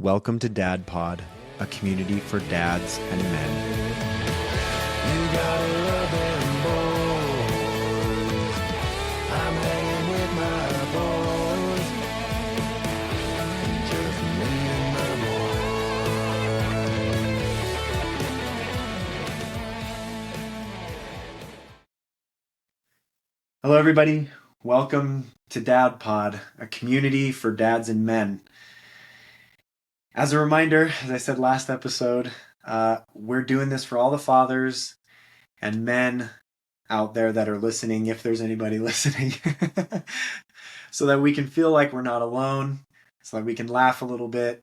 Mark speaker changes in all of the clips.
Speaker 1: Welcome to Dad Pod, a community for dads and men.
Speaker 2: You gotta love them boys. I'm hanging with my boys. Just me and my boys.
Speaker 1: Hello, everybody. Welcome to Dad Pod, a community for dads and men. As a reminder, as I said last episode, we're doing this for all the fathers and men out there that are listening, if there's anybody listening, so that we can feel like we're not alone, so that we can laugh a little bit,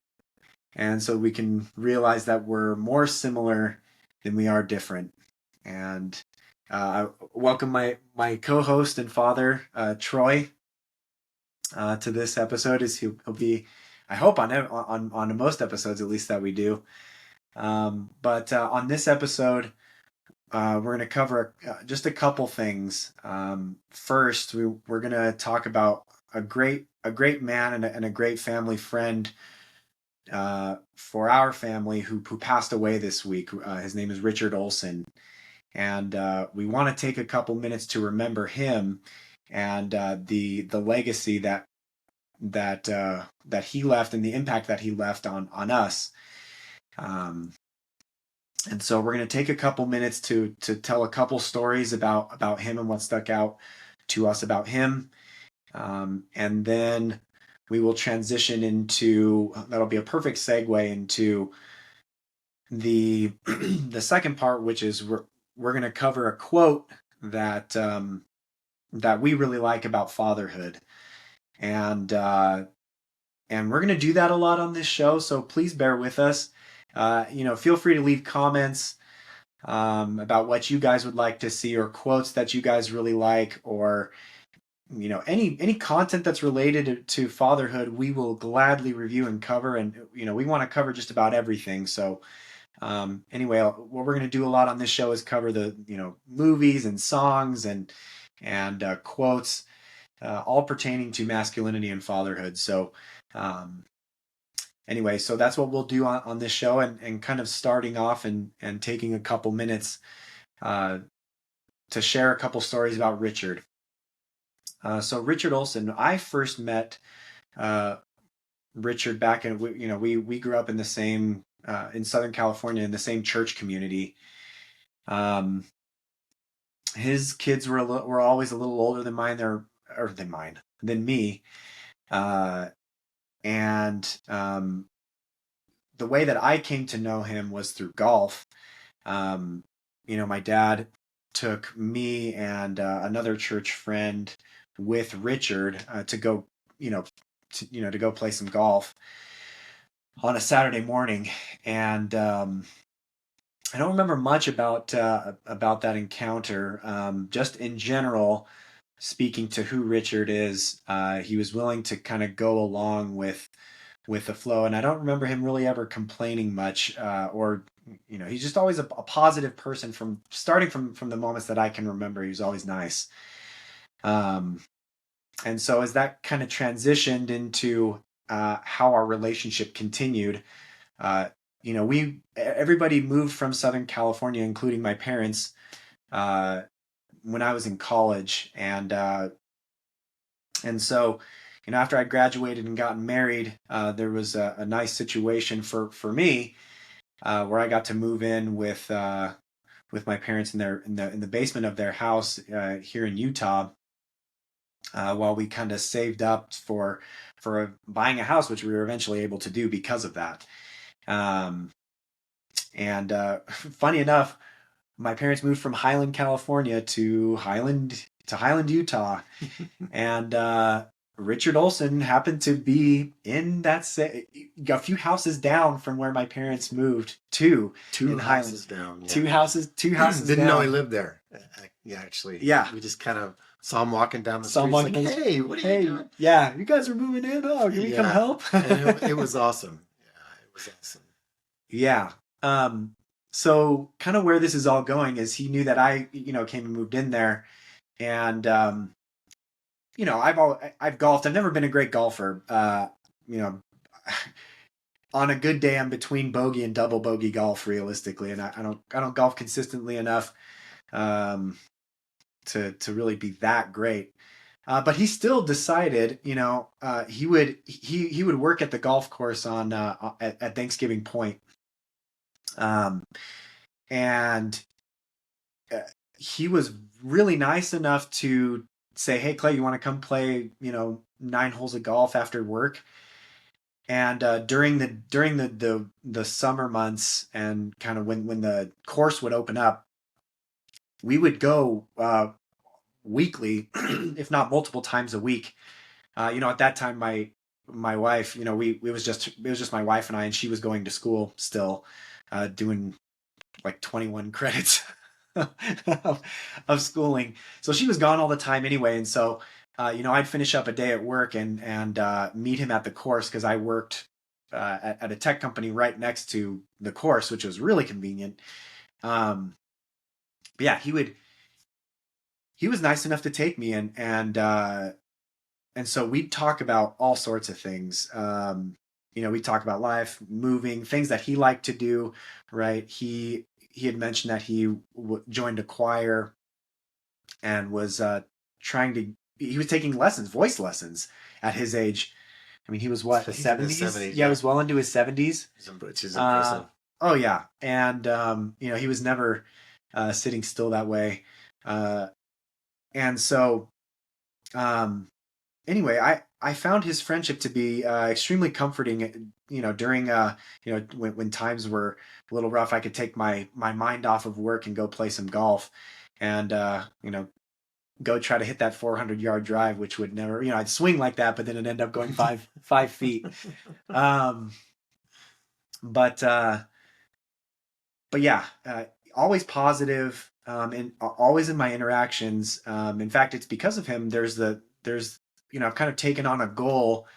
Speaker 1: and so we can realize that we're more similar than we are different. And I welcome my co-host and father, Troy, to this episode. He'll be, I hope, on most episodes, at least, that we do. But on this episode, we're going to cover just a couple things. First, we're going to talk about a great man and a great family friend for our family who passed away this week. His name is Richard Olsen, and we want to take a couple minutes to remember him and the legacy that he left and the impact that he left on us. And so we're going to take a couple minutes to tell a couple stories about him and what stuck out to us about him. And then we will transition into, that'll be a perfect segue into the the second part, which is we're going to cover a quote that we really like about fatherhood. And we're going to do that a lot on this show, so please bear with us. Feel free to leave comments about what you guys would like to see, or quotes that you guys really like, or any content that's related to fatherhood. We will gladly review and cover, and we want to cover just about everything. So anyway, what we're going to do a lot on this show is cover the movies and songs and quotes, all pertaining to masculinity and fatherhood. So anyway, so that's what we'll do on this show, and kind of starting off and taking a couple minutes to share a couple stories about Richard. So Richard Olsen, I first met Richard back in, we grew up in the same, in Southern California, in the same church community. His kids were always a little older than than me. And the way that I came to know him was through golf. My dad took me and another church friend with Richard to go, to go play some golf on a Saturday morning. And I don't remember much about that encounter. Just in general, speaking to who Richard is, he was willing to kind of go along with the flow, and I don't remember him really ever complaining much, or he's just always a positive person from the moments that I can remember. He was always nice. And so as that kind of transitioned into how our relationship continued, everybody moved from Southern California, including my parents, when I was in college. And so, after I graduated and gotten married, there was a nice situation for me, where I got to move in with my parents in the basement of their house here in Utah, while we kind of saved up for buying a house, which we were eventually able to do because of that. And funny enough, my parents moved from Highland, California to Highland, Utah. And Richard Olsen happened to be in that a few houses down from where my parents moved to.
Speaker 2: Two houses down. Yeah.
Speaker 1: Two houses
Speaker 2: Didn't
Speaker 1: down.
Speaker 2: know he lived there. Yeah, actually.
Speaker 1: Yeah.
Speaker 2: We just kind of saw him walking down the street. Like, hey, what are you doing?
Speaker 1: Yeah, you guys are moving in. Oh, can we come help?
Speaker 2: And it was awesome. Yeah, it was awesome.
Speaker 1: Yeah. So kind of where this is all going is he knew that I, came and moved in there, and I've golfed. I've never been a great golfer. on a good day, I'm between bogey and double bogey golf realistically, and I don't golf consistently enough um, to really be that great. But he still decided, he would work at the golf course at Thanksgiving Point, um, and he was really nice enough to say, "Hey, Clay, you want to come play, 9 holes of golf after work?" And during the summer months and kind of when the course would open up, we would go weekly, if not multiple times a week. At that time, my wife, it was just my wife and I, and she was going to school still, doing like 21 credits of, of schooling. So she was gone all the time anyway. And so, I'd finish up a day at work and meet him at the course because I worked at a tech company right next to the course, which was really convenient. Um, but yeah, he was nice enough to take me and so we'd talk about all sorts of things. We talk about life, moving, things that he liked to do. Right? He had mentioned that he joined a choir and was trying to. He was taking lessons, voice lessons, at his age. I mean, he was what,
Speaker 2: He's in his
Speaker 1: 70s?
Speaker 2: 70s,
Speaker 1: Yeah, he
Speaker 2: yeah.
Speaker 1: was well into his 70s.
Speaker 2: Which is
Speaker 1: Uh,
Speaker 2: impressive.
Speaker 1: oh yeah, and he was never sitting still that way. Uh, and so um, anyway, I found his friendship to be extremely comforting. During when times were a little rough, I could take my mind off of work and go play some golf, and go try to hit that 400-yard drive, which would never, I'd swing like that, but then it'd end up going 5 feet. Um, but yeah, always positive, and always in my interactions. In fact, it's because of him. There's I've kind of taken on a goal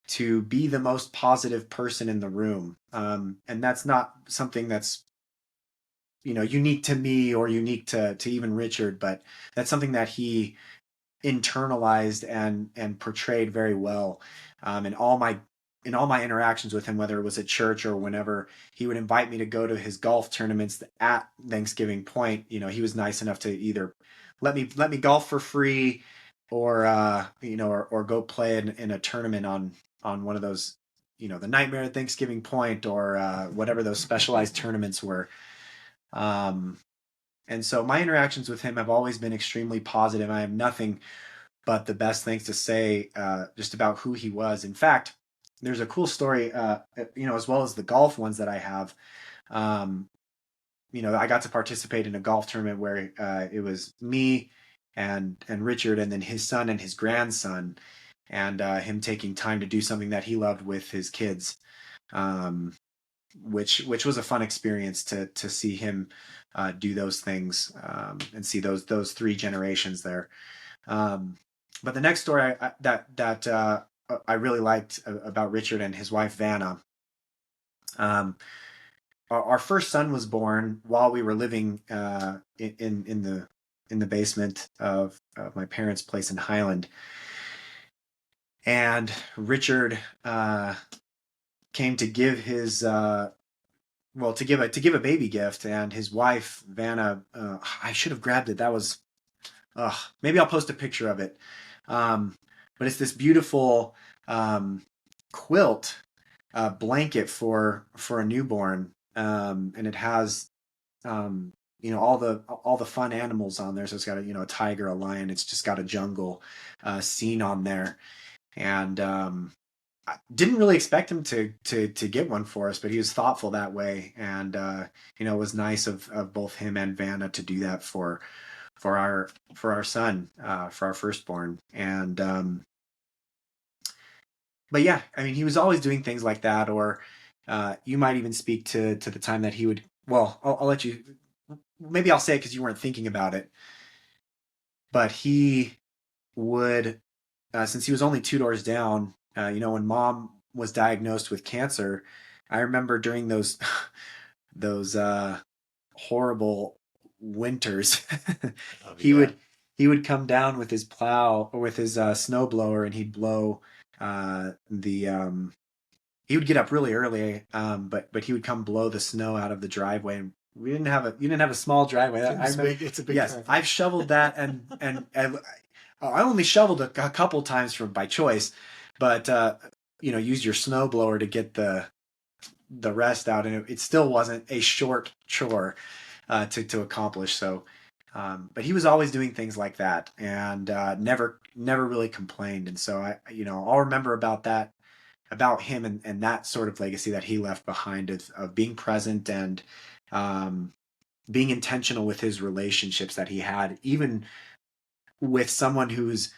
Speaker 1: to be the most positive person in the room, and that's not something that's unique to me or unique to even Richard, but that's something that he internalized and portrayed very well. In all my interactions with him, whether it was at church or whenever he would invite me to go to his golf tournaments at Thanksgiving Point, he was nice enough to either let me golf for free, or go play in a tournament on one of those, the Nightmare at Thanksgiving Point, or whatever those specialized tournaments were. Um, and so my interactions with him have always been extremely positive. I have nothing but the best things to say just about who he was. In fact, there's a cool story, as well as the golf ones that I have. Um, I got to participate in a golf tournament where it was me and Richard, and then his son and his grandson, and him taking time to do something that he loved with his kids, um, which was a fun experience to see him do those things, and see those three generations there. Um, but the next story I really liked about Richard and his wife Vanna. Um, our first son was born while we were living in the basement of my parents' place in Highland, and Richard came to give his to give a baby gift, and his wife Vanna. I should have grabbed it. That was maybe I'll post a picture of it. Um, but it's this beautiful um, quilt blanket for a newborn, and it has all the fun animals on there. So it's got a tiger, a lion. It's just got a jungle scene on there, and I didn't really expect him to get one for us, but he was thoughtful that way, and it was nice of both him and Vanna to do that for our son, for our firstborn. And but yeah, I mean, he was always doing things like that. Or you might even speak to the time that he would. Well, I'll let you. Maybe I'll say it because you weren't thinking about it. But he would, since he was only 2 doors down. When Mom was diagnosed with cancer, I remember during those horrible winters,
Speaker 2: Oh,
Speaker 1: he
Speaker 2: yeah.
Speaker 1: would he would come down with his plow or with his snow blower, and he'd blow the he would get up really early, but he would come blow the snow out of the driveway, and you didn't have a small driveway. I remember,
Speaker 2: It's a big
Speaker 1: yes,
Speaker 2: driveway.
Speaker 1: I've shoveled that, and I only shoveled a couple times by choice, but use your snow blower to get the rest out, and it still wasn't a short chore to accomplish. So, but he was always doing things like that, and never really complained. And so I'll remember about him and that sort of legacy that he left behind of being present and um, being intentional with his relationships that he had, even with someone who's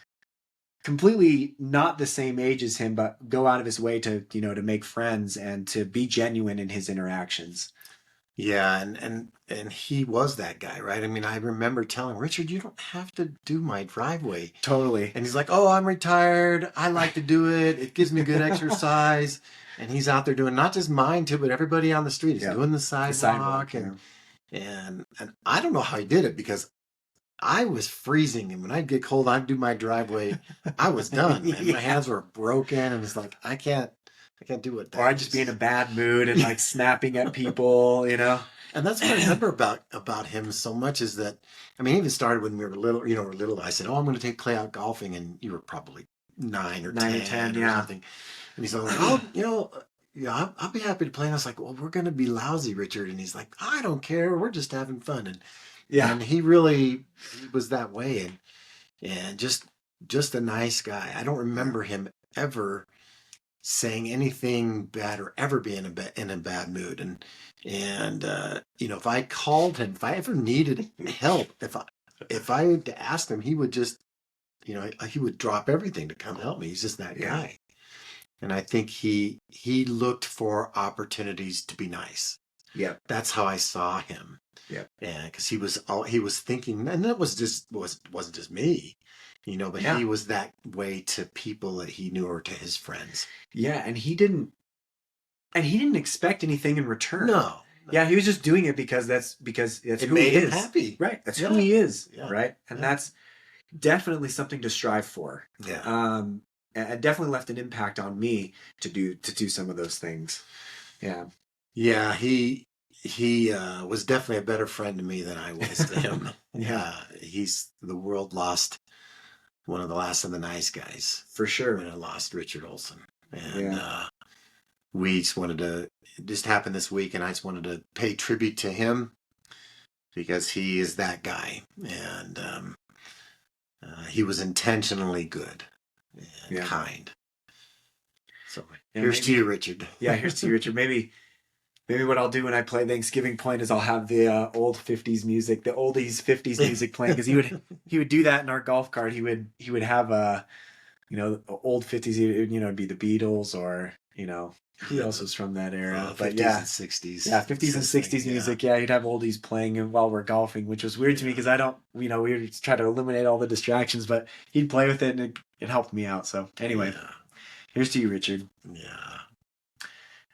Speaker 1: completely not the same age as him, but go out of his way to make friends and to be genuine in his interactions.
Speaker 2: Yeah, and he was that guy, right? I mean, I remember telling Richard, you don't have to do my driveway.
Speaker 1: Totally.
Speaker 2: And he's like, "Oh, I'm retired. I like to do it. It gives me good exercise." And he's out there doing not just mine too, but everybody on the street. He's doing the sidewalk,
Speaker 1: Yeah.
Speaker 2: and I don't know how he did it because I was freezing, and when I'd get cold, I'd do my driveway. I was done, man.
Speaker 1: Yeah.
Speaker 2: My hands were broken, and it's like I can't do it.
Speaker 1: Or I'd just be in a bad mood and like snapping at people.
Speaker 2: And that's what I remember about him so much is that, I mean, it even started when we were little. I said, "Oh, I'm going to take Clay out golfing," and you were probably 9 or 10 or something. And he's like, "Oh, yeah, I'll be happy to play." And I was like, "Well, we're going to be lousy, Richard." And he's like, "I don't care. We're just having fun." And he really was that way, and just a nice guy. I don't remember him ever saying anything bad or ever being in a bad mood. And if I called him, if I ever needed help, if I had to ask him, he would just, he would drop everything to come help me. He's just that guy. And I think he looked for opportunities to be nice.
Speaker 1: Yeah.
Speaker 2: That's how I saw him.
Speaker 1: Yeah.
Speaker 2: And because he was thinking, and that wasn't just me, but he was that way to people that he knew or to his friends.
Speaker 1: Yeah, and he didn't expect anything in return.
Speaker 2: No.
Speaker 1: Yeah, he was just doing it because that's
Speaker 2: it
Speaker 1: who
Speaker 2: made
Speaker 1: he
Speaker 2: him
Speaker 1: is.
Speaker 2: Happy.
Speaker 1: Right. That's who he is.
Speaker 2: Yeah.
Speaker 1: Right. And that's definitely something to strive for.
Speaker 2: Yeah.
Speaker 1: And definitely left an impact on me to do some of those things. Yeah.
Speaker 2: Yeah, he was definitely a better friend to me than I was to him.
Speaker 1: Yeah.
Speaker 2: The world lost one of the last of the nice guys.
Speaker 1: For sure.
Speaker 2: When it lost Richard Olsen. And we just wanted to, it just happened this week, and I just wanted to pay tribute to him because he is that guy. And he was intentionally good and kind. So here's to you, Richard.
Speaker 1: Yeah, here's to you, Richard. Maybe what I'll do when I play Thanksgiving Point is I'll have the old 50s music, the oldies 50s music playing, because he would do that in our golf cart. He would have old 50s, it'd be the Beatles or who else was from that era. But
Speaker 2: 50s and 60s.
Speaker 1: Yeah, 50s and 60s music. Yeah, he'd have oldies playing while we're golfing, which was weird to me because I don't, we would try to eliminate all the distractions, but he'd play with it and it helped me out. So anyway, here's to you, Richard.
Speaker 2: Yeah.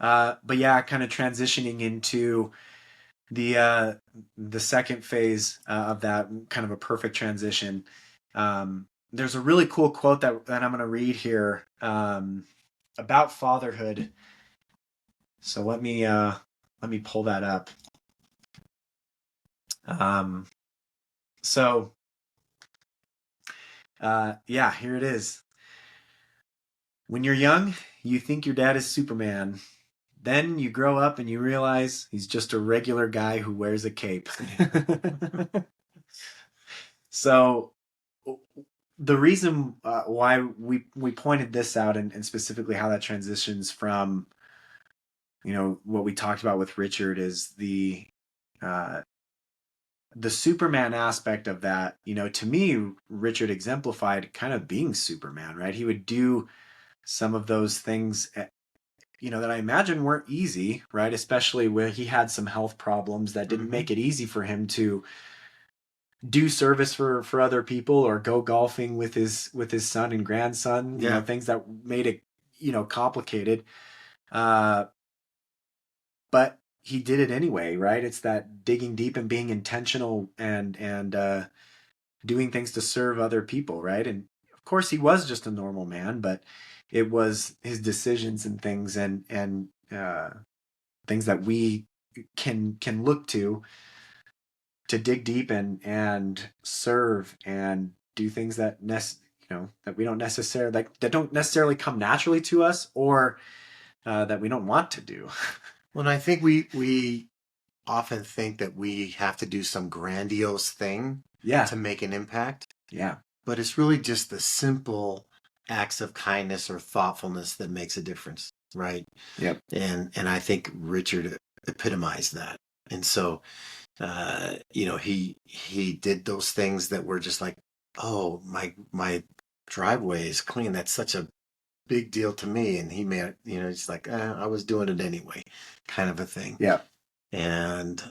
Speaker 1: But yeah, kind of transitioning into the second phase of that, kind of a perfect transition. There's a really cool quote that I'm going to read here about fatherhood. So let me pull that up. Here it is. When you're young, you think your dad is Superman. Then you grow up and you realize he's just a regular guy who wears a cape. So the reason why we pointed this out and specifically how that transitions from what we talked about with Richard is the Superman aspect of that. To me, Richard exemplified kind of being Superman, right? He would do some of those things that I imagine weren't easy, right? Especially where he had some health problems that didn't make it easy for him to do service for other people or go golfing with his son and grandson, things that made it, complicated. But he did it anyway, right? It's that digging deep and being intentional and doing things to serve other people, right? And of course he was just a normal man, but It was his decisions and things, and things that we can look to dig deep and serve and do things that that we don't necessarily like, that don't necessarily come naturally to us, or that we don't want to do.
Speaker 2: Well, and I think we often think that we have to do some grandiose thing
Speaker 1: Yeah.
Speaker 2: to make an impact.
Speaker 1: Yeah.
Speaker 2: But it's really just the simple acts of kindness or thoughtfulness that makes a difference, right?
Speaker 1: Yep.
Speaker 2: And I think Richard epitomized that. And so he did those things that were just like, oh, my driveway is clean. That's such a big deal to me. And he made, it's like, I was doing it anyway, kind of a thing.
Speaker 1: Yeah.
Speaker 2: And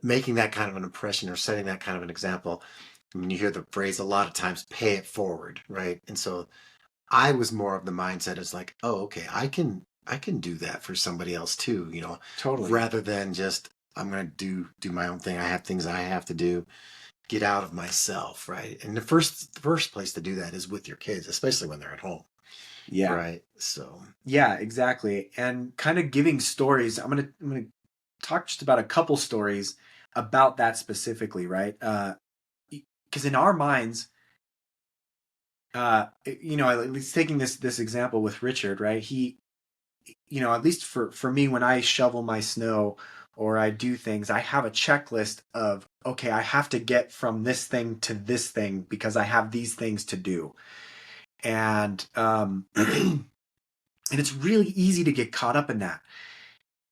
Speaker 2: making that kind of an impression or setting that kind of an example. I mean, you hear the phrase a lot of times, pay it forward, right? And so I was more of the mindset as like, oh, okay, I can do that for somebody else too,
Speaker 1: Totally.
Speaker 2: rather than just I'm going to do my own thing. I have things I have to do, get out of myself, right? And the first place to do that is with your kids, especially when they're at home.
Speaker 1: Yeah.
Speaker 2: Right. So
Speaker 1: yeah, exactly. And kind of giving stories. I'm gonna talk just about a couple stories about that specifically, right? Because in our minds, at least taking this example with Richard, right? He, at least for me, when I shovel my snow or I do things, I have a checklist of, okay, I have to get from this thing to this thing because I have these things to do. And and it's really easy to get caught up in that.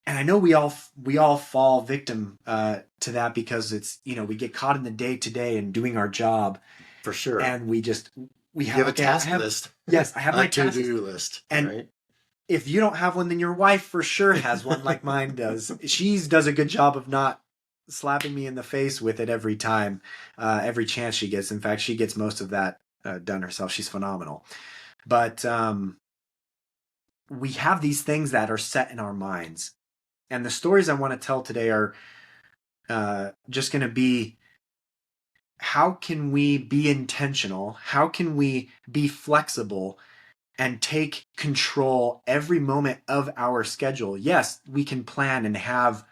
Speaker 1: And I know we all fall victim to that, because it's, we get caught in the day to day and doing our job,
Speaker 2: for sure.
Speaker 1: and we
Speaker 2: have a task list.
Speaker 1: Yes, I have my
Speaker 2: to-do list.
Speaker 1: And
Speaker 2: right?
Speaker 1: If you don't have one, then your wife for sure has one, like mine does. She does a good job of not slapping me in the face with it every time, every chance she gets. In fact, she gets most of that done herself. She's phenomenal. But we have these things that are set in our minds. And the stories I want to tell today are just going to be, how can we be intentional? How can we be flexible and take control every moment of our schedule? Yes, we can plan and have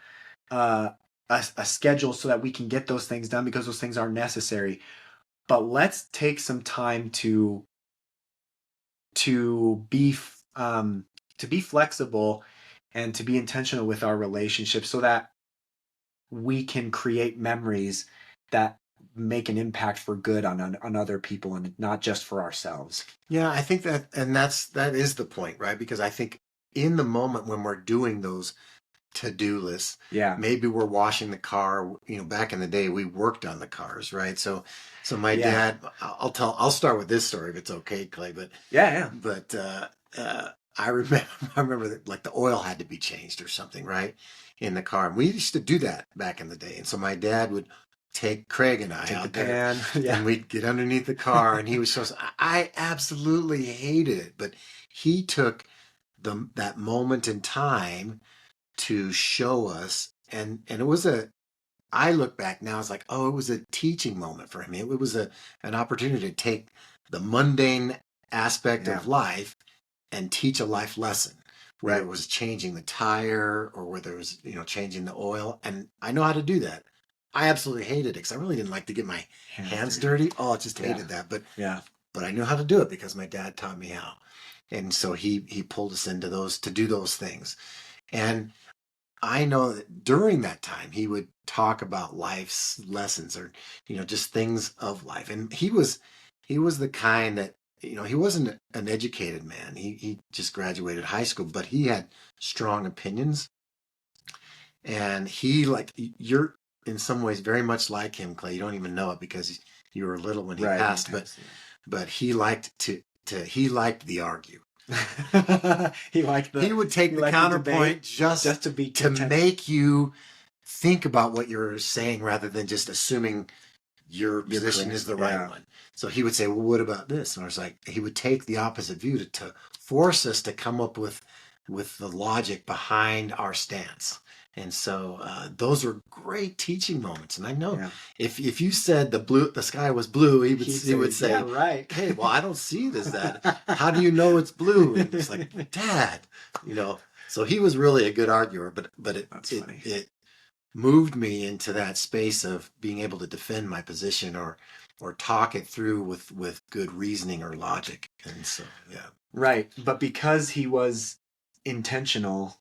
Speaker 1: a schedule so that we can get those things done, because those things are necessary. But let's take some time to be flexible and to be intentional with our relationships, so that we can create memories that make an impact for good on other people, and not just for ourselves.
Speaker 2: Yeah, I think that is the point, right? Because I think in the moment when we're doing those to-do lists, maybe we're washing the car. Back in the day, we worked on the cars, right? So my dad, I'll start with this story if it's okay, Clay. But But I remember that, like, the oil had to be changed or something, right, in the car. And we used to do that back in the day. And so my dad would take Craig and I out there, and we'd get underneath the car, and he was I absolutely hated it, but he took that moment in time to show us, and it was I look back now, it's like, oh, it was a teaching moment for him. It was an opportunity to take the mundane aspect of life and teach a life lesson, whether it was changing the tire or whether it was, changing the oil. And I know how to do that. I absolutely hated it because I really didn't like to get my hands dirty. Oh, I just hated that. But I knew how to do it because my dad taught me how. And so he pulled us into to do those things. And I know that during that time, he would talk about life's lessons, or, just things of life. And he was the kind that, he wasn't an educated man. He just graduated high school, but he had strong opinions. And you're in some ways very much like him, Clay. You don't even know it because you were little when he passed, but he liked he liked the argue.
Speaker 1: He
Speaker 2: would take the counterpoint just to make you think about what you're saying rather than just assuming your position is the right one. So he would say, well, what about this? And I was like, he would take the opposite view to force us to come up with the logic behind our stance. And so those were great teaching moments. And I know
Speaker 1: Yeah.
Speaker 2: if you said the sky was blue, he would say,
Speaker 1: yeah, right.
Speaker 2: "Okay, well, I don't see it as that. How do you know it's blue?" And it's like, "Dad, you know." So he was really a good arguer, but
Speaker 1: That's funny.
Speaker 2: it moved me into that space of being able to defend my position or talk it through with good reasoning or logic. And so, yeah.
Speaker 1: Right. But because he was intentional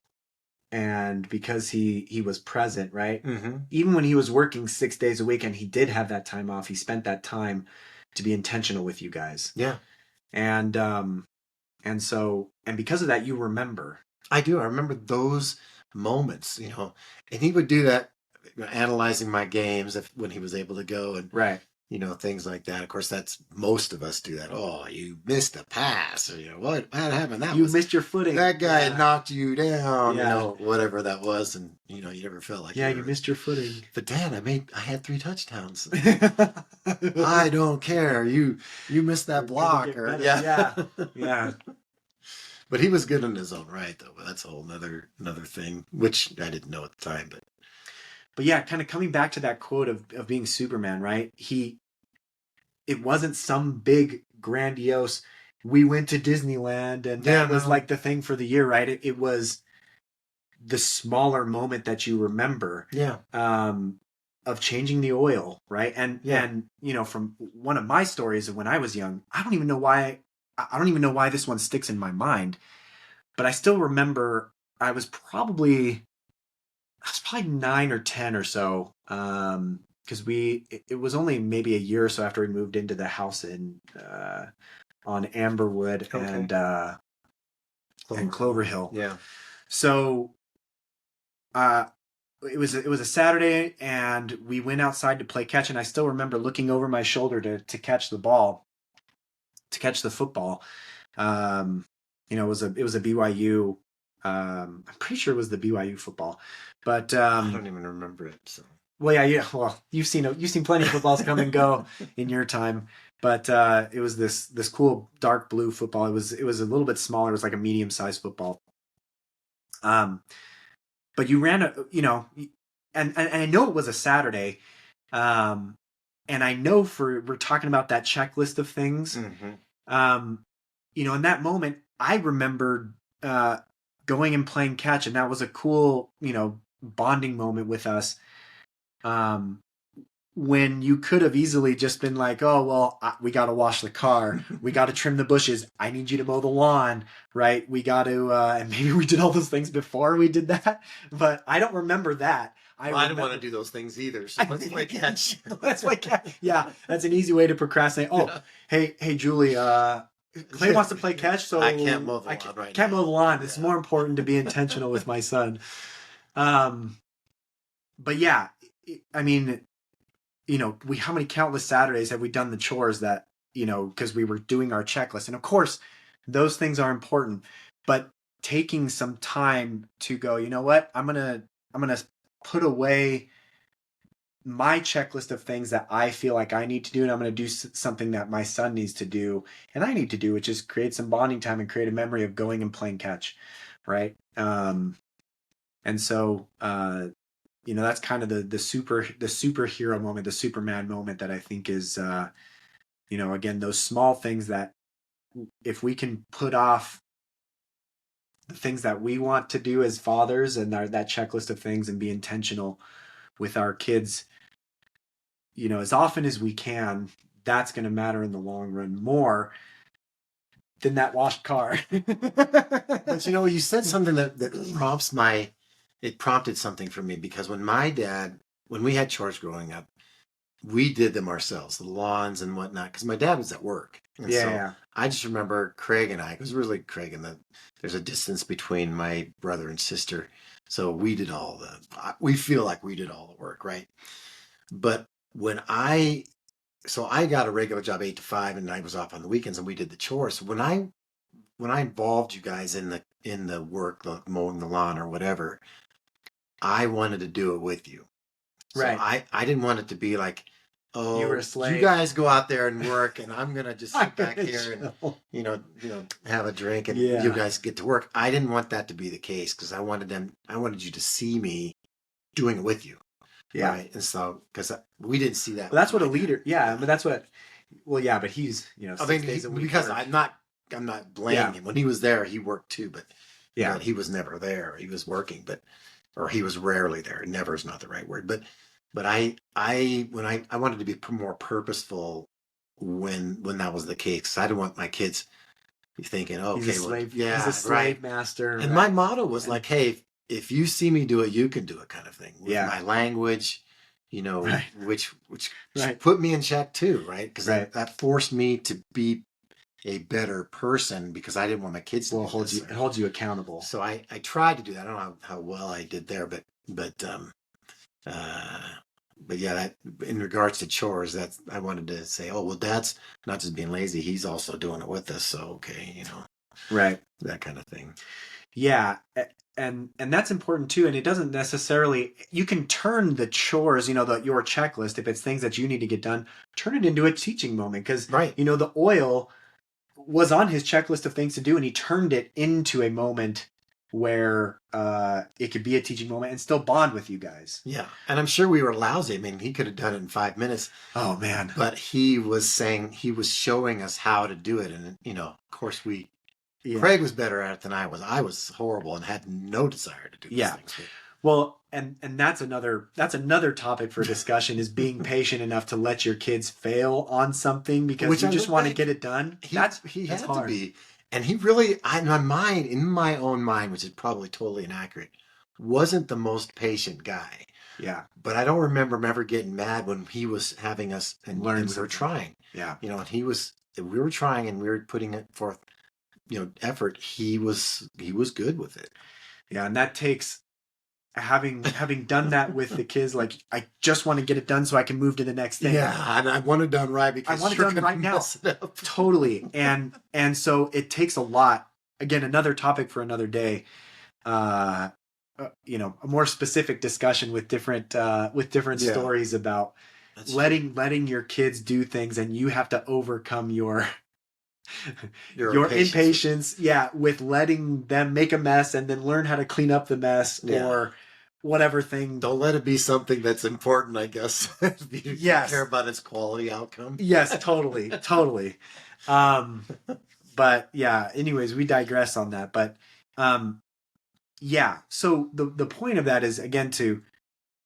Speaker 1: and because he was present, right?
Speaker 2: Mm-hmm.
Speaker 1: Even when he was working 6 days a week and he did have that time off, he spent that time to be intentional with you guys.
Speaker 2: Yeah.
Speaker 1: And so because of that, you remember.
Speaker 2: I do. I remember those moments, and he would do that, analyzing my games when he was able to go and,
Speaker 1: Right.
Speaker 2: Things like that. Of course, that's most of us do that. Oh, you missed a pass, or what happened?
Speaker 1: You missed your footing.
Speaker 2: That guy had knocked you down,
Speaker 1: Yeah.
Speaker 2: whatever that was, and you never felt like
Speaker 1: you missed your footing.
Speaker 2: But Dad, I had 3 touchdowns. I don't care. You missed that block, or
Speaker 1: yeah.
Speaker 2: But he was good in his own right, though. That's a whole another thing, which I didn't know at the time.
Speaker 1: But yeah, kind of coming back to that quote of being Superman, right? It wasn't some big grandiose, we went to Disneyland and that was like the thing for the year, right? It was the smaller moment that you remember.
Speaker 2: Yeah.
Speaker 1: Of changing the oil, right? And from one of my stories of when I was young, I don't even know why this one sticks in my mind, but I still remember I was probably 9 or 10 or so, because it was only maybe a year or so after we moved into the house on Amberwood and Clover Hill.
Speaker 2: Yeah.
Speaker 1: So it was a Saturday and we went outside to play catch, and I still remember looking over my shoulder to catch the ball, to catch the football. It was a BYU. I'm pretty sure it was the BYU football, but
Speaker 2: I don't even remember it. So.
Speaker 1: Well, yeah. Well, you've seen plenty of footballs come and go in your time, but it was this cool dark blue football. It was a little bit smaller. It was like a medium sized football. But you ran and I know it was a Saturday, and I know we're talking about that checklist of things.
Speaker 2: Mm-hmm.
Speaker 1: In that moment, I remembered going and playing catch, and that was a cool, bonding moment with us. When you could have easily just been like, oh, well, we got to wash the car. We got to trim the bushes. I need you to mow the lawn, right? We got to, and maybe we did all those things before we did that, but I don't remember that.
Speaker 2: I didn't want to do those things either. So let's play catch.
Speaker 1: Let's play catch. Yeah, that's an easy way to procrastinate. Oh, yeah. Hey, Julie, Clay wants to play catch, so
Speaker 2: I can't mow the lawn right now.
Speaker 1: Can't mow the lawn. It's more important to be intentional with my son. But yeah, I mean, how many countless Saturdays have we done the chores that, because we were doing our checklist. And of course, those things are important, but taking some time to go, you know what, I'm going to put away my checklist of things that I feel like I need to do, and I'm going to do something that my son needs to do and I need to do, which is create some bonding time and create a memory of going and playing catch, right? And so that's kind of the superhero moment, the Superman moment that I think is again, those small things that if we can put off the things that we want to do as fathers and that checklist of things and be intentional with our kids, as often as we can, that's going to matter in the long run more than that washed car.
Speaker 2: But you said something that prompted something for me, because when we had chores growing up, we did them ourselves, the lawns and whatnot, because my dad was at work. And so I just remember Craig and I, it was really Craig, and there's a distance between my brother and sister. So we feel like we did all the work, right? But I got a regular job 8 to 5, and I was off on the weekends, and we did the chores. When I involved you guys in the work, the mowing the lawn or whatever, I wanted to do it with you. So
Speaker 1: right.
Speaker 2: I didn't want it to be like, oh,
Speaker 1: you were a slave.
Speaker 2: You guys go out there and work, and I'm gonna just sit back here and have a drink, and you guys get to work. I didn't want that to be the case, because I wanted you to see me doing it with you.
Speaker 1: Yeah.
Speaker 2: Right. And so, because we didn't see that.
Speaker 1: Well, that's what a leader. Yeah, but that's what. Well, yeah, but he's 6 days a week.
Speaker 2: Because I'm not blaming him. When he was there, he worked too, but he was never there. He was working, or he was rarely there. Never is not the right word, but I wanted to be more purposeful when that was the case. 'Cause I didn't want my kids be thinking, oh,
Speaker 1: he's
Speaker 2: okay,
Speaker 1: a slave,
Speaker 2: well,
Speaker 1: he's a slave master.
Speaker 2: And my motto was like, hey, if you see me do it, you can do it, kind of thing. With my language, which put me in check too, right? Because that forced me to be a better person, because I didn't want my kids to
Speaker 1: it holds you accountable.
Speaker 2: So I tried to do that. I don't know how well I did there, but yeah, that in regards to chores, that's, I wanted to say, oh well, Dad's not just being lazy; he's also doing it with us. So okay,
Speaker 1: right,
Speaker 2: that kind of thing.
Speaker 1: Yeah, and that's important too. And it doesn't necessarily, you can turn the chores, your checklist, if it's things that you need to get done, turn it into a teaching moment, because the oil was on his checklist of things to do, and he turned it into a moment where it could be a teaching moment and still bond with you guys.
Speaker 2: Yeah, and I'm sure we were lousy. I mean, he could have done it in 5 minutes.
Speaker 1: Oh man!
Speaker 2: But he was showing us how to do it, and of course we. Yeah. Craig was better at it than I was. I was horrible and had no desire to do these things.
Speaker 1: Well, and that's another topic for discussion, is being patient enough to let your kids fail on something because you just want to get it done.
Speaker 2: He had hard. To be. And he really, in my own mind, which is probably totally inaccurate, wasn't the most patient guy.
Speaker 1: Yeah.
Speaker 2: But I don't remember him ever getting mad when he was having us and we were trying.
Speaker 1: Yeah.
Speaker 2: And we were trying and we were putting it forth, effort. He was good with it.
Speaker 1: Yeah. And that takes having done that with the kids, like, I just want to get it done so I can move to the next thing.
Speaker 2: Yeah, and I want it done right because
Speaker 1: I want it done right now. Totally. And so it takes a lot. Again, another topic for another day. A more specific discussion with different stories about letting your kids do things, and you have to overcome your impatience, with letting them make a mess and then learn how to clean up the mess, or whatever thing.
Speaker 2: Don't let it be something that's important, I guess. You care about its quality outcome.
Speaker 1: Yes, totally. But yeah, anyways, we digress on that. But so the point of that is, again, to,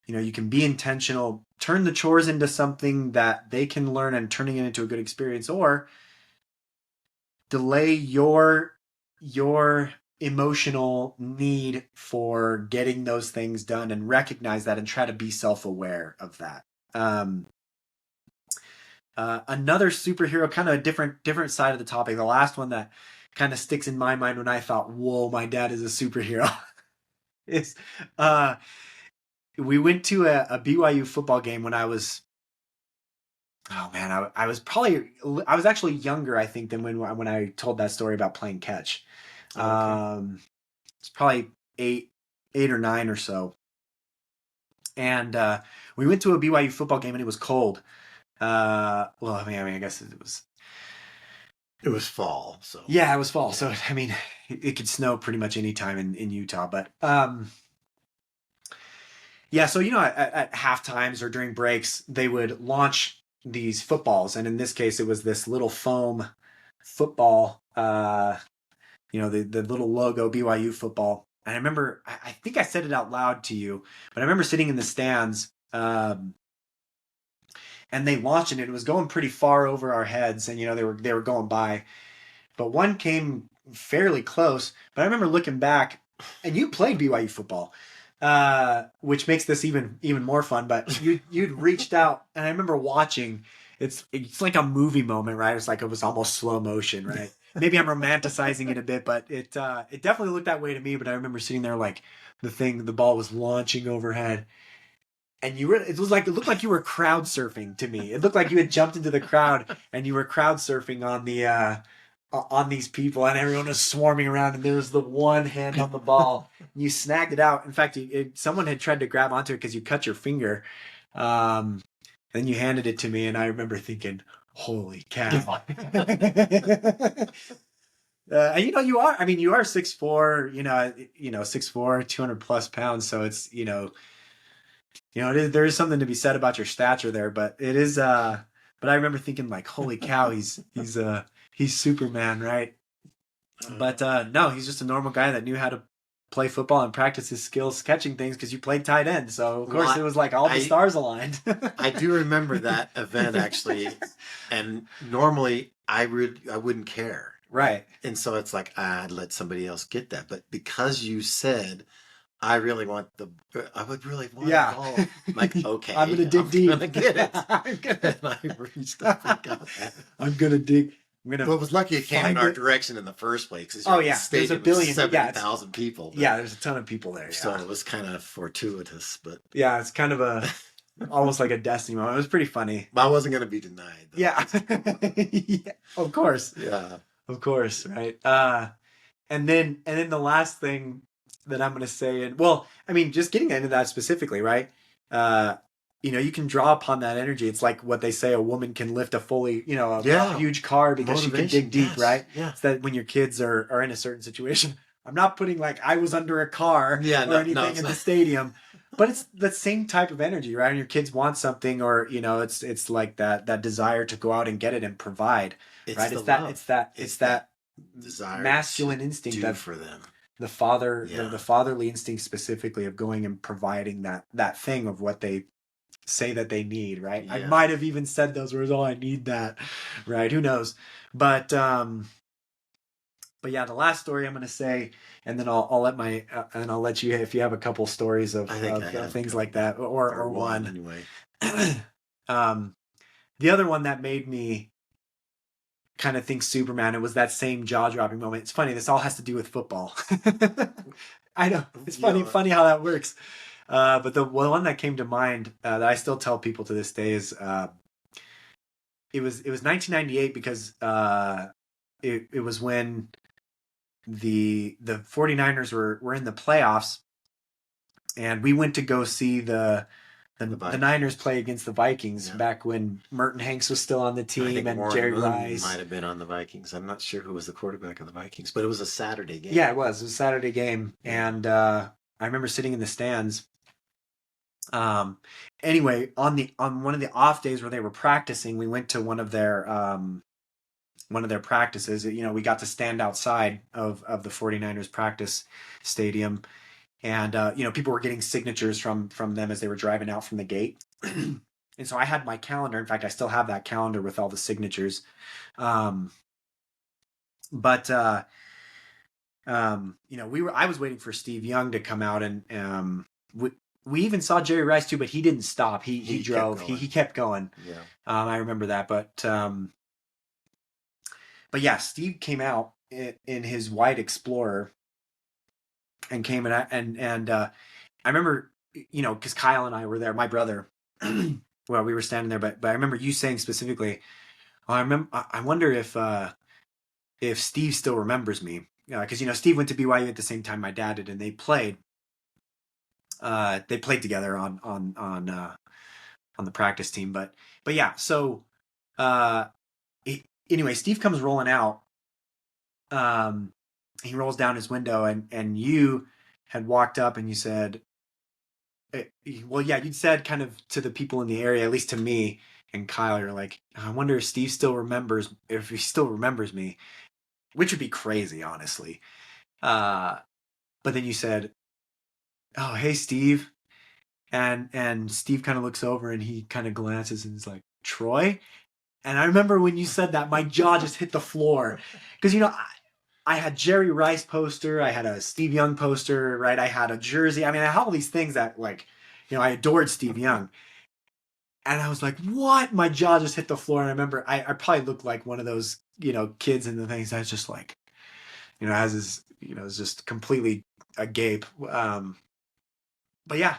Speaker 1: you can be intentional, turn the chores into something that they can learn and turning it into a good experience, or delay your emotional need for getting those things done, and recognize that and try to be self-aware of that. Another superhero, kind of a different side of the topic, the last one that kind of sticks in my mind when I thought, whoa, my dad is a superhero, is we went to a BYU football game when I was, oh man, I was actually younger, I think, than when I told that story about playing catch. Okay. It's probably 8 or 9 or so. And we went to a BYU football game, and it was cold. I guess
Speaker 2: it was fall. So
Speaker 1: yeah, it was fall. So I mean, it could snow pretty much any time in Utah. But so at half times or during breaks, they would launch these footballs, and in this case, it was this little foam football. The little logo BYU football. And I remember, I think I said it out loud to you, but I remember sitting in the stands, and they launched it, and it was going pretty far over our heads, and they were going by, but one came fairly close. But I remember looking back, and you played BYU football, which makes this even more fun. But you'd reached out, and I remember watching. It's like a movie moment, right? It's like it was almost slow motion, right? Maybe I'm romanticizing it a bit, but it definitely looked that way to me. But I remember sitting there, like, the ball was launching overhead, and it looked like you were crowd surfing to me. It looked like you had jumped into the crowd and you were crowd surfing on these people, and everyone was swarming around, and there was the one hand on the ball. You snagged it out. In fact, someone had tried to grab onto it because you cut your finger. Then you handed it to me, and I remember thinking, holy cow. You are 6'4", 6'4", 200 plus pounds. So it's, there is something to be said about your stature there, but it is, but I remember thinking like, holy cow, he's Superman, right? But no, he's just a normal guy that knew how to play football and practice his skills catching things because you played tight end. So of course it was like all the stars aligned.
Speaker 2: I do remember that event actually, and normally I wouldn't care,
Speaker 1: right?
Speaker 2: And so it's like I'd let somebody else get that, but because you said I would really want the ball, I'm like, okay,
Speaker 1: I'm gonna dig deep.
Speaker 2: I'm gonna get it. And I reached up and got that.
Speaker 1: I'm gonna dig. Well,
Speaker 2: it was lucky it came in our direction in the first place.
Speaker 1: Oh yeah, there's a billion,
Speaker 2: 70,000 people.
Speaker 1: But, yeah, there's a ton of people there.
Speaker 2: So it was kind of fortuitous, but
Speaker 1: yeah, it's kind of almost like a destiny moment. It was pretty funny.
Speaker 2: But I wasn't going to be denied. Though.
Speaker 1: Yeah. Yeah, of course.
Speaker 2: Yeah,
Speaker 1: of course, right? And then the last thing that I'm going to say, and well, I mean, just getting into that specifically, right? You can draw upon that energy. It's like what they say, a woman can lift a fully, a huge car because she can dig deep, right?
Speaker 2: Yeah.
Speaker 1: It's that when your kids are in a certain situation. I'm not putting like I was under a car or anything in the stadium, but it's the same type of energy, right? When your kids want something, or it's like that desire to go out and get it and provide, right? It's that desire, masculine instinct that
Speaker 2: for them.
Speaker 1: The fatherly instinct specifically of going and providing that thing of what they say that they need, right? Yeah. I might have even said those words, I need that, right? Who knows? But yeah, the last story I'm going to say, and then I'll let you, if you have a couple stories of things like that, or one
Speaker 2: anyway.
Speaker 1: The other one that made me kind of think Superman, it was that same jaw-dropping moment. It's funny, this all has to do with football. I know, it's funny how that works. But the one that came to mind that I still tell people to this day is it was 1998 because it was when the 49ers were in the playoffs, and we went to go see the Niners play against the Vikings back when Merton Hanks was still on the team, and Warren Jerry Rice
Speaker 2: might have been on the Vikings. I'm not sure who was the quarterback of the Vikings, but it was a Saturday game.
Speaker 1: Yeah, it was a Saturday game, and I remember sitting in the stands. Anyway, on one of the off days where they were practicing, we went to one of their practices. We got to stand outside of the 49ers practice stadium, and people were getting signatures from them as they were driving out from the gate. And so I had my calendar. In fact, I still have that calendar with all the signatures. I was waiting for Steve Young to come out, and we even saw Jerry Rice too, but he didn't stop. He drove. He kept going. Yeah. I remember that, but yeah, Steve came out in his white Explorer and came and I remember, because Kyle and I were there, my brother. Well, we were standing there, but I remember you saying specifically, I wonder if Steve still remembers me, because Steve went to BYU at the same time my dad did, and they played together on the practice team, but yeah. So anyway, Steve comes rolling out. He rolls down his window, and you had walked up and you said, you'd said kind of to the people in the area, at least to me and Kyle, you're like, I wonder if he still remembers me, which would be crazy, honestly. But then you said, oh, hey, Steve. And Steve kind of looks over and he kind of glances and is like, Troy? And I remember when you said that, my jaw just hit the floor. Because, I had Jerry Rice poster. I had a Steve Young poster, right? I had a jersey. I mean, I had all these things that, like, I adored Steve Young. And I was like, what? My jaw just hit the floor. And I remember I probably looked like one of those, kids in the things that's just like, has his, is just completely agape. But yeah,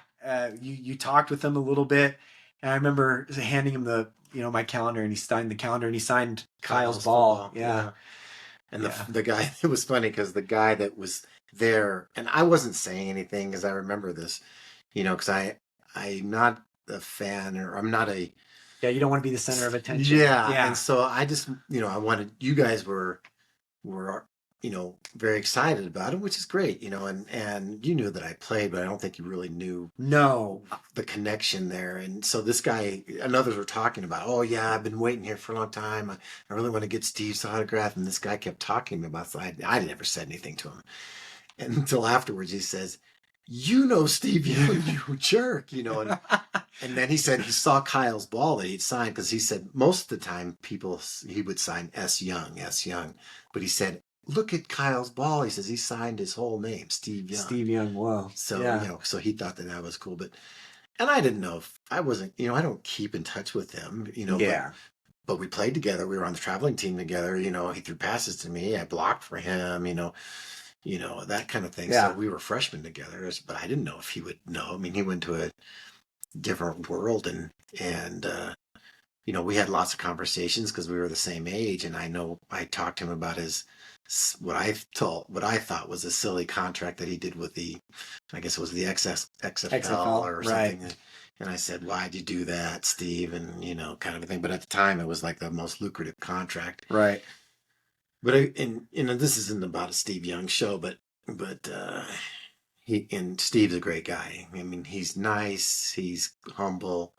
Speaker 1: you talked with him a little bit. And I remember handing him the, my calendar, and he signed the calendar, and he signed Kyle's ball. Yeah.
Speaker 2: And the guy, it was funny because the guy that was there, and I wasn't saying anything because I remember this, because I'm not a fan, or I'm not a...
Speaker 1: Yeah, you don't want to be the center of attention.
Speaker 2: Yeah. And so I just, I wanted, you guys were very excited about it, which is great, and you knew that I played, but I don't think you really knew
Speaker 1: No.
Speaker 2: the connection there. And so this guy and others were talking about, oh yeah, I've been waiting here for a long time. I really want to get Steve's autograph. And this guy kept talking to me about it. So I never said anything to him. And until afterwards, he says, Steve, you jerk, and then he said he saw Kyle's ball that he'd signed, because he said most of the time he would sign S. Young. But he said, look at Kyle's ball. He says he signed his whole name, Steve Young.
Speaker 1: Steve Young, wow.
Speaker 2: So, so he thought that was cool. And I didn't know if I wasn't, I don't keep in touch with him,
Speaker 1: Yeah.
Speaker 2: But we played together. We were on the traveling team together. He threw passes to me. I blocked for him, that kind of thing.
Speaker 1: Yeah.
Speaker 2: So we were freshmen together, but I didn't know if he would know. I mean, he went to a different world, and we had lots of conversations because we were the same age. And I know I talked to him about what I thought was a silly contract that he did with I guess it was the XFL or something. Right. And I said, why'd you do that, Steve? And, kind of a thing. But at the time, it was like the most lucrative contract.
Speaker 1: Right.
Speaker 2: But this isn't about a Steve Young show, but Steve's a great guy. I mean, he's nice, he's humble,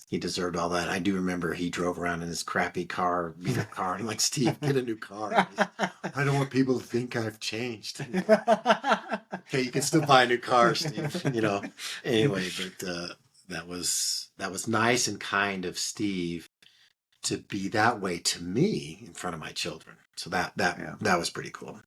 Speaker 2: he deserved all that. I do remember he drove around in his crappy car, beat up car, and I'm like, Steve, get a new car. I don't want people to think I've changed. Okay, you can still buy a new car, Steve. Anyway, but that was nice and kind of Steve to be that way to me in front of my children. So that was pretty cool.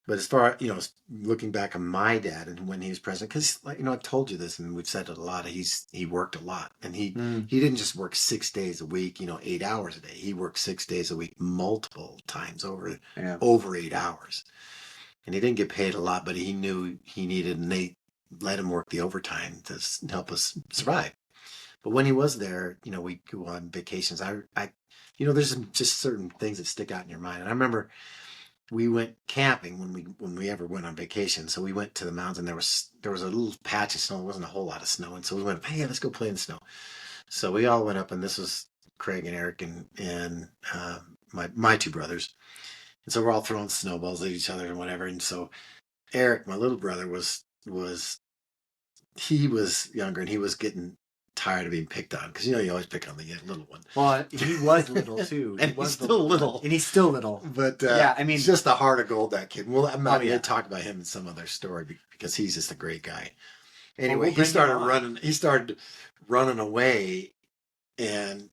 Speaker 2: But as far as, looking back on my dad and when he was president, because, I've told you this and we've said it a lot, he worked a lot. And he didn't just work 6 days a week, 8 hours a day. He worked 6 days a week, multiple times over 8 hours. And he didn't get paid a lot, but he knew he needed, and they let him work the overtime to help us survive. But when he was there, we'd go on vacations. There's just certain things that stick out in your mind. And I remember we went camping when we ever went on vacation. So we went to the mountains, and there was a little patch of snow. It wasn't a whole lot of snow. And so we went, hey, let's go play in the snow. So we all went up, and this was Craig and Eric and my two brothers. And so we're all throwing snowballs at each other and whatever. And so Eric, my little brother, he was younger, and he was getting tired of being picked on, because you always pick on the little one.
Speaker 1: Well, he was little too.
Speaker 2: And he's still little.
Speaker 1: And he's still little.
Speaker 2: But he's just a heart of gold, that kid. Well, I'm not going to talk about him in some other story, because he's just a great guy. Anyway, he started running away, and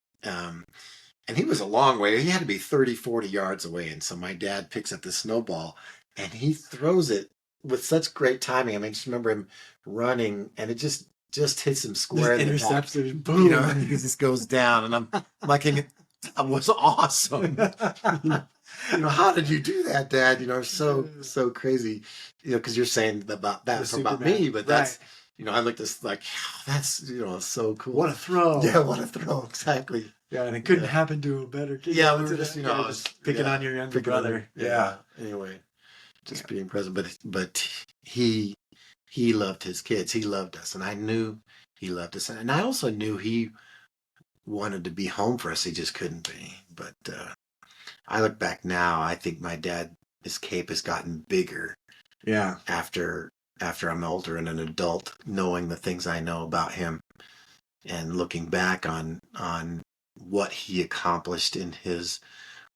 Speaker 2: he was a long way. He had to be 30, 40 yards away. And so my dad picks up the snowball, and he throws it with such great timing. I mean, I just remember him running, and it just hits him square in the back.
Speaker 1: Interception, boom.
Speaker 2: He just goes down, and I'm like, it was awesome. How did you do that, Dad? So crazy. Because you're saying about that about me, but that's, I looked this like, that's, so cool.
Speaker 1: What a throw.
Speaker 2: Yeah, what a throw. Exactly.
Speaker 1: Yeah, and it couldn't happen to a better kid.
Speaker 2: Yeah, we were just, I was
Speaker 1: picking on your younger brother. Yeah.
Speaker 2: Anyway, just being present. But he loved his kids. He loved us. And I knew he loved us. And I also knew he wanted to be home for us. He just couldn't be. But I look back now, I think my dad, his cape has gotten bigger.
Speaker 1: Yeah. After
Speaker 2: I'm older and an adult, knowing the things I know about him, and looking back on what he accomplished in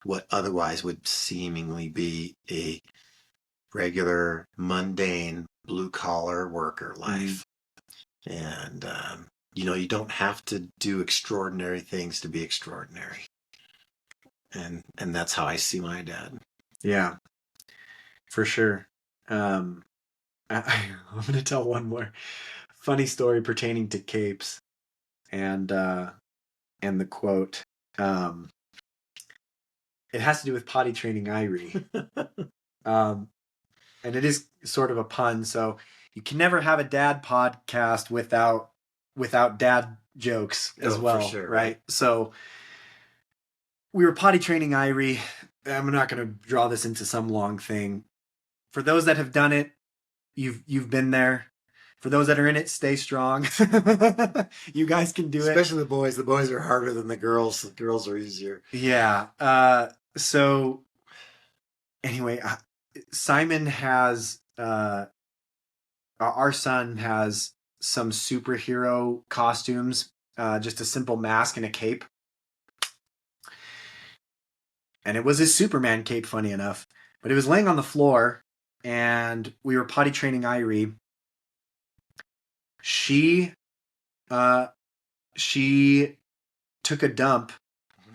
Speaker 2: what otherwise would seemingly be a regular, mundane, blue-collar worker life. And, you don't have to do extraordinary things to be extraordinary. And that's how I see my dad.
Speaker 1: Yeah, for sure. I'm going to tell one more funny story pertaining to capes and the quote. It has to do with potty training Irie. And it is sort of a pun, so you can never have a dad podcast without dad jokes as well, for sure, right? So we were potty training Irie. I'm not going to draw this into some long thing. For those that have done it, you've been there. For those that are in it, stay strong. You guys can do it.
Speaker 2: Especially the boys. The boys are harder than the girls. The girls are easier.
Speaker 1: Yeah. So anyway, Simon has our son has some superhero costumes, just a simple mask and a cape. And it was his Superman cape, funny enough. But it was laying on the floor, and we were potty training Irie. She, uh, she took a dump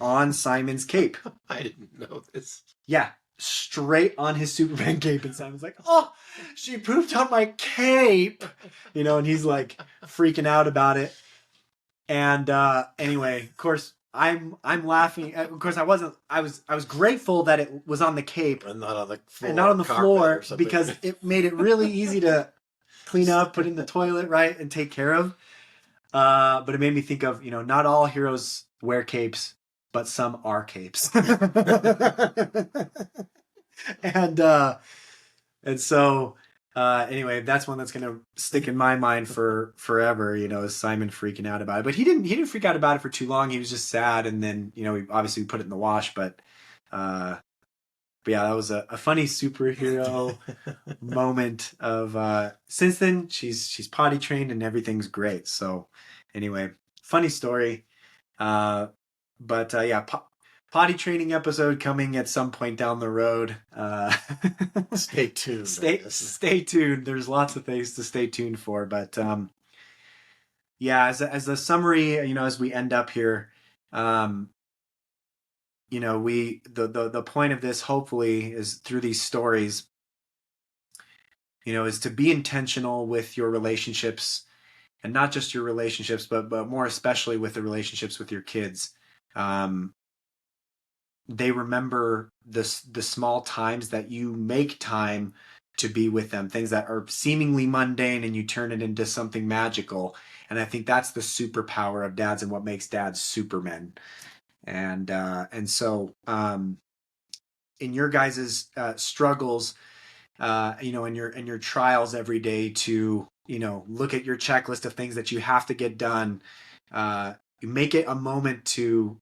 Speaker 1: on Simon's cape.
Speaker 2: I didn't know this.
Speaker 1: Yeah, straight on his Superman cape, and Simon's like, "Oh, she pooped on my cape," and he's like freaking out about it. And anyway, of course, I'm laughing. Of course, I wasn't. I was grateful that it was on the cape
Speaker 2: and not on the floor,
Speaker 1: and not on the floor, because it made it really easy to clean up, put in the toilet, right, and take care of. But it made me think of, not all heroes wear capes, but some are capes. and so anyway, that's one that's gonna stick in my mind for forever. Is Simon freaking out about it, but he didn't freak out about it for too long. He was just sad, and then we obviously put it in the wash. But yeah, that was a funny superhero moment. Of since then, she's potty trained and everything's great. So anyway, funny story. But yeah, potty training episode coming at some point down the road.
Speaker 2: Stay tuned.
Speaker 1: Stay tuned. There's lots of things to stay tuned for. But yeah, as a summary, as we end up here, the point of this, hopefully, is through these stories, is to be intentional with your relationships, and not just your relationships, but more especially with the relationships with your kids. They remember the small times that you make time to be with them, things that are seemingly mundane, and you turn it into something magical. And I think that's the superpower of dads, and what makes dads supermen. And so in your guys' struggles, in your trials every day, to look at your checklist of things that you have to get done, make it a moment to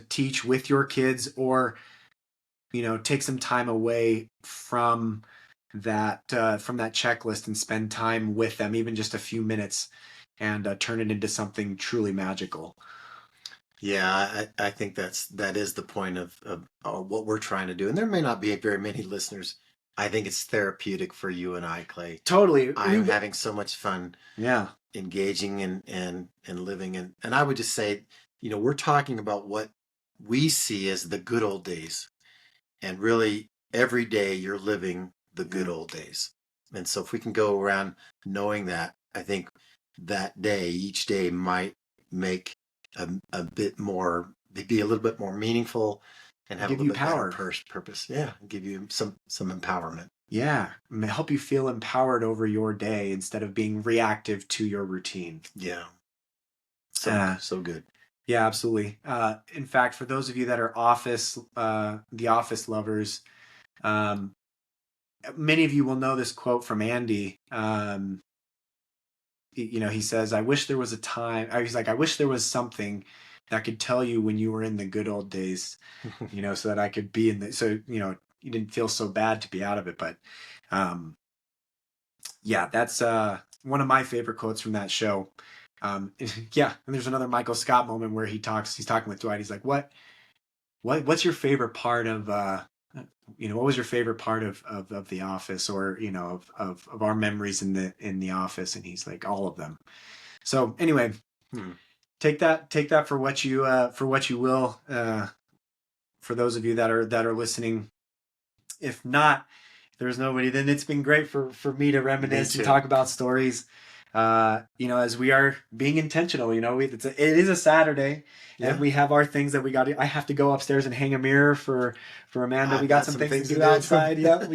Speaker 1: teach with your kids, or take some time away from that checklist and spend time with them, even just a few minutes, and turn it into something truly magical.
Speaker 2: Yeah, I think that is the point of what we're trying to do. And there may not be very many listeners. I think it's therapeutic for you and I, Clay.
Speaker 1: Totally.
Speaker 2: I'm having so much fun.
Speaker 1: Yeah.
Speaker 2: Engaging and living. And I would just say, we're talking about what we see as the good old days. And really, every day you're living the good old days. And so if we can go around knowing that, I think that each day might make a bit more, be a little bit more meaningful, and have
Speaker 1: give
Speaker 2: a little
Speaker 1: you
Speaker 2: bit
Speaker 1: power.
Speaker 2: Better purpose. Yeah, give you some empowerment.
Speaker 1: Yeah, help you feel empowered over your day instead of being reactive to your routine.
Speaker 2: Yeah, so good.
Speaker 1: Yeah, absolutely. In fact, for those of you that are the Office lovers, many of you will know this quote from Andy. He says, "I wish there was a time." He's like, "I wish there was something that could tell you when you were in the good old days, so that I could be in the, so you didn't feel so bad to be out of it." But yeah, that's one of my favorite quotes from that show. Yeah, and there's another Michael Scott moment where he's talking with Dwight. He's like, what's your favorite part of what was your favorite part of The Office, or of our memories in the Office? And he's like, all of them. So anyway, take that for what you will. For those of you that are listening, if not, if there's nobody, then it's been great for me to reminisce and talk about stories. As we are being intentional, it is a Saturday, and we have our things that we got. I have to go upstairs and hang a mirror for Amanda. We got some things to do outside. Yeah,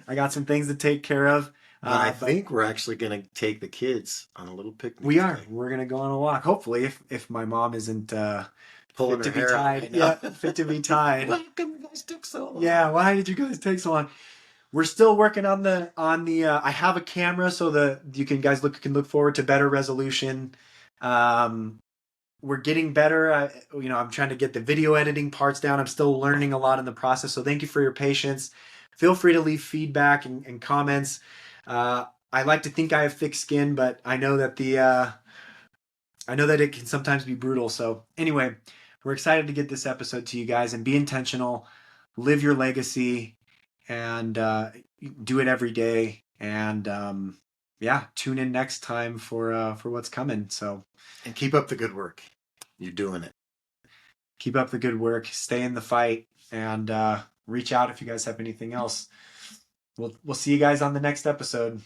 Speaker 1: I got some things to take care of.
Speaker 2: I think we're actually going to take the kids on a little picnic.
Speaker 1: We are. We're going to go on a walk. Hopefully, if my mom isn't
Speaker 2: pulling her hair
Speaker 1: tied. Yeah, fit to be tied.
Speaker 2: Why come you guys took so long?
Speaker 1: Yeah, why did you guys take so long? We're still working on the I have a camera so that you can look forward to better resolution. We're getting better. I'm trying to get the video editing parts down. I'm still learning a lot in the process. So thank you for your patience. feel free to leave feedback and comments. I like to think I have thick skin, but I know that I know that it can sometimes be brutal. So anyway, we're excited to get this episode to you guys, and be intentional, live your legacy, and do it every day. And yeah, tune in next time for what's coming. So,
Speaker 2: and keep up the good work. You're doing it.
Speaker 1: Keep up the good work. Stay in the fight, and reach out if you guys have anything else. We'll see you guys on the next episode.